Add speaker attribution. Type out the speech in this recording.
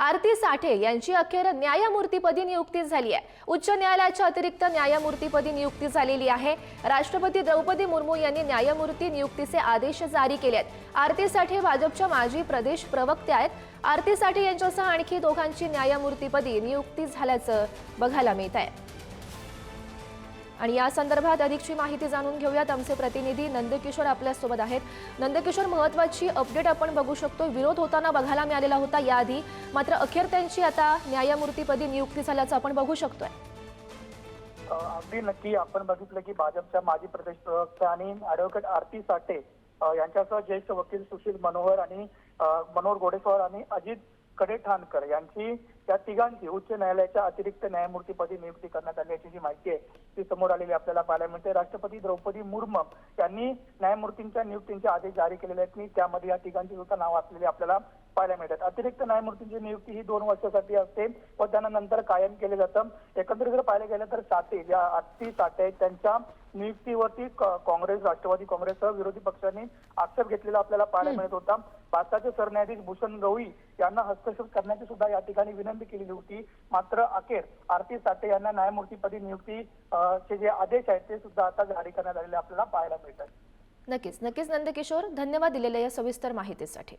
Speaker 1: आरती साठे यांची अखेर न्यायमूर्तीपदी नियुक्ती झाली आहे। उच्च न्यायालयाच्या अतिरिक्त न्यायमूर्तीपदी नियुक्ती झालेली आहे। राष्ट्रपती द्रौपदी मुर्मू यांनी न्यायमूर्ती नियुक्तीचे आदेश जारी केले आहेत। आरती साठे भाजपच्या माजी प्रदेश प्रवक्त्या आहेत। आरती साठे यांच्यासह आणखी दोघांची न्यायमूर्तीपदी नियुक्ती झाल्याचं बघायला मिळत आहे। आणि या संदर्भात अधिकची माहिती जाणून घेऊयात। आमचे प्रतिनिधी नंदकिशोर आपल्या सोबत आहेत। नंदकिशोर, महत्त्वाची अपडेट आपण बघू शकतो। विरोध होताना बघायला मिळालेला होता याआधी, मात्र अखेर त्यांची आता न्यायमूर्तीपदी नियुक्ती झाल्याचं आपण बघू शकतोय।
Speaker 2: अगदी नक्की आपण बघितलं की भाजपच्या माजी प्रदेश प्रवक्ता आणि ॲडव्होकेट आरती साठे यांच्यासह ज्येष्ठ वकील सुशील मनोहर घोडेस्वार आणि अजित कडेठाणकर यांची त्या तिघांची उच्च न्यायालयाच्या अतिरिक्त न्यायमूर्तीपदी नियुक्ती करण्यात आल्याची जी माहिती आहे ती समोर आलेली आपल्याला पाहायला मिळते। राष्ट्रपती द्रौपदी मुर्मू यांनी न्यायमूर्तींच्या नियुक्तीचे आदेश जारी केलेले आहेत। त्यामध्ये या तिघांची सुद्धा नाव असलेली आपल्याला पाहायला मिळतात। अतिरिक्त न्यायमूर्तींची नियुक्ती ही 2 वर्षासाठी असते व त्यानंतर कायम केले जातं। एकंदरीत जर पाहिलं गेलं तर साठे ज्या आरती साठे त्यांच्या नियुक्तीवरती काँग्रेस, राष्ट्रवादी काँग्रेससह विरोधी पक्षांनी आक्षेप घेतलेला आपल्याला पाहायला मिळत होता। भारताचे सरन्यायाधीश भूषण गवई यांना हस्तक्षेप करण्याची सुद्धा या ठिकाणी विनंती केलेली होती, मात्र अखेर आरती साठे यांना न्यायमूर्तीपदी नियुक्तीचे जे आदेश आहेत ते सुद्धा आता जारी करण्यात आलेले आपल्याला पाहायला मिळतात।
Speaker 1: नक्कीच नंदकिशोर, धन्यवाद दिलेल्या या सविस्तर माहितीसाठी।